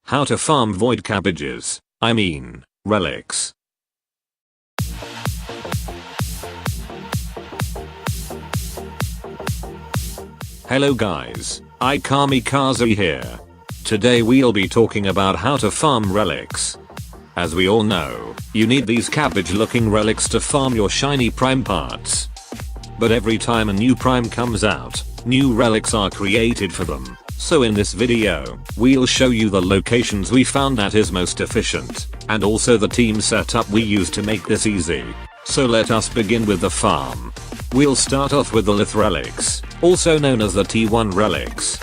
How to farm void cabbages, relics. Hello guys, iKamiKaze here. Today we'll be talking about how to farm relics. As we all know, you need these cabbage looking relics to farm your shiny prime parts. But every time a new prime comes out, new relics are created for them. So in this video, we'll show you the locations we found that is most efficient, and also the team setup we use to make this easy. So let us begin with the farm. We'll start off with the Lith relics, also known as the T1 relics.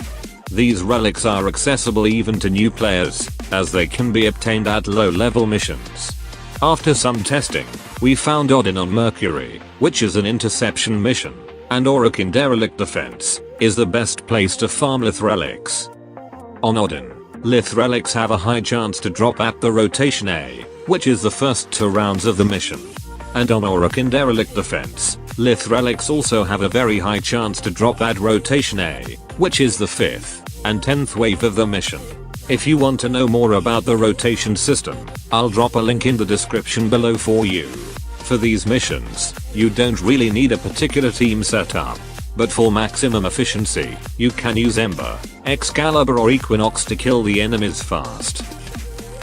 These relics are accessible even to new players, as they can be obtained at low level missions. After some testing, we found Odin on Mercury, which is an interception mission, and Auric in Derelict Defense is the best place to farm Lith relics. On Odin, Lith relics have a high chance to drop at the rotation A, which is the first 2 rounds of the mission. And on Auric in Derelict Defense, Lith relics also have a very high chance to drop at rotation A, which is the 5th and 10th wave of the mission. If you want to know more about the rotation system, I'll drop a link in the description below for you. For these missions, you don't really need a particular team setup. But for maximum efficiency, you can use Ember, Excalibur or Equinox to kill the enemies fast.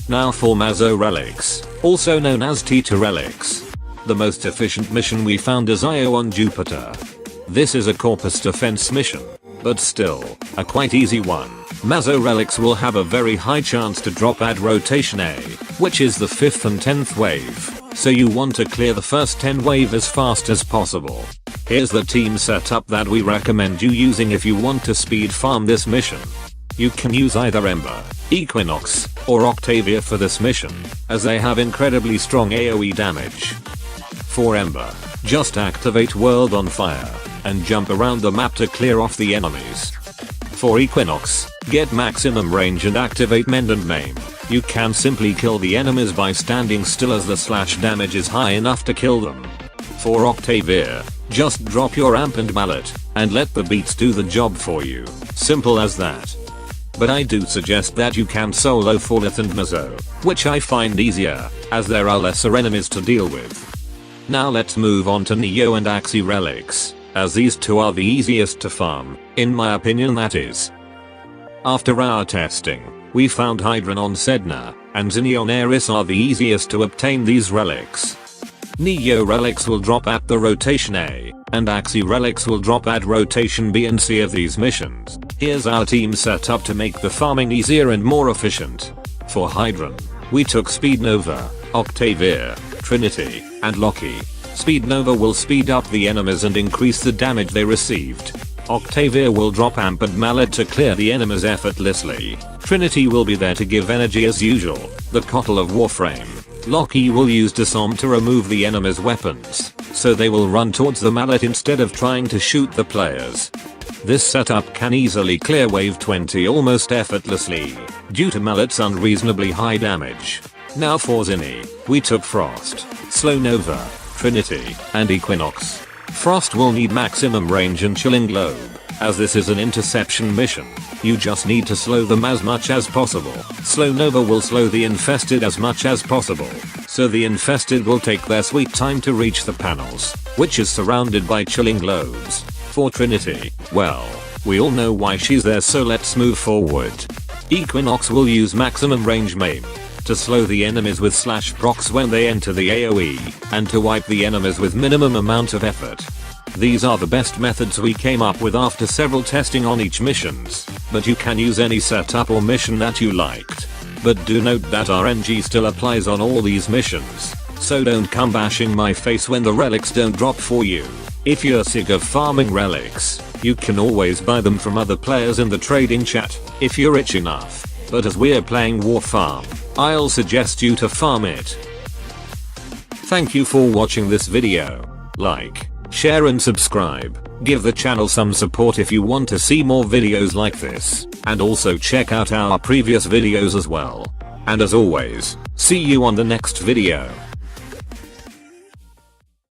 Now for Mazo relics, also known as T2 relics. The most efficient mission we found is Io on Jupiter. This is a corpus defense mission, but still, a quite easy one. Mazo relics will have a very high chance to drop at rotation A, which is the 5th and 10th wave, so you want to clear the first 10 wave as fast as possible. Here's the team setup that we recommend you using if you want to speed farm this mission. You can use either Ember, Equinox, or Octavia for this mission, as they have incredibly strong AoE damage. For Ember, just activate World on Fire, and jump around the map to clear off the enemies. For Equinox, get maximum range and activate Mend and Maim. You can simply kill the enemies by standing still as the slash damage is high enough to kill them. For Octavia, just drop your amp and mallet, and let the beats do the job for you. Simple as that. But I do suggest that you can solo for Lith and Mazo, which I find easier, as there are lesser enemies to deal with. Now let's move on to Neo and Axii relics, as these two are the easiest to farm, in my opinion that is. After our testing, we found Hydron on Sedna, and Zinni on Eris are the easiest to obtain these relics. Neo relics will drop at the rotation A, and Axii relics will drop at rotation B and C of these missions. Here's our team setup to make the farming easier and more efficient. For Hydron, we took Speed Nova, Octavia, Trinity, and Loki. Speed Nova will speed up the enemies and increase the damage they received. Octavia will drop Amp and Mallet to clear the enemies effortlessly. Trinity will be there to give energy as usual, the Cottle of Warframe. Loki will use Disarm to remove the enemy's weapons, so they will run towards the mallet instead of trying to shoot the players. This setup can easily clear wave 20 almost effortlessly, due to mallet's unreasonably high damage. Now for Zinni, we took Frost, Slow Nova, Trinity, and Equinox. Frost will need maximum range and Chilling Globe, as this is an interception mission. You just need to slow them as much as possible. Slow Nova will slow the infested as much as possible, so the infested will take their sweet time to reach the panels, which is surrounded by Chilling Globes. For Trinity, well, we all know why she's there, so let's move forward. Equinox will use maximum range Maim to slow the enemies with slash procs when they enter the AoE, and to wipe the enemies with minimum amount of effort. These are the best methods we came up with after several testing on each missions, but you can use any setup or mission that you liked. But do note that RNG still applies on all these missions, so don't come bashing my face when the relics don't drop for you. If you're sick of farming relics, you can always buy them from other players in the trading chat, if you're rich enough. But as we're playing Warframe, I'll suggest you to farm it. Thank you for watching this video. Like, share and subscribe. Give the channel some support if you want to see more videos like this, and also check out our previous videos as well. And as always, see you on the next video.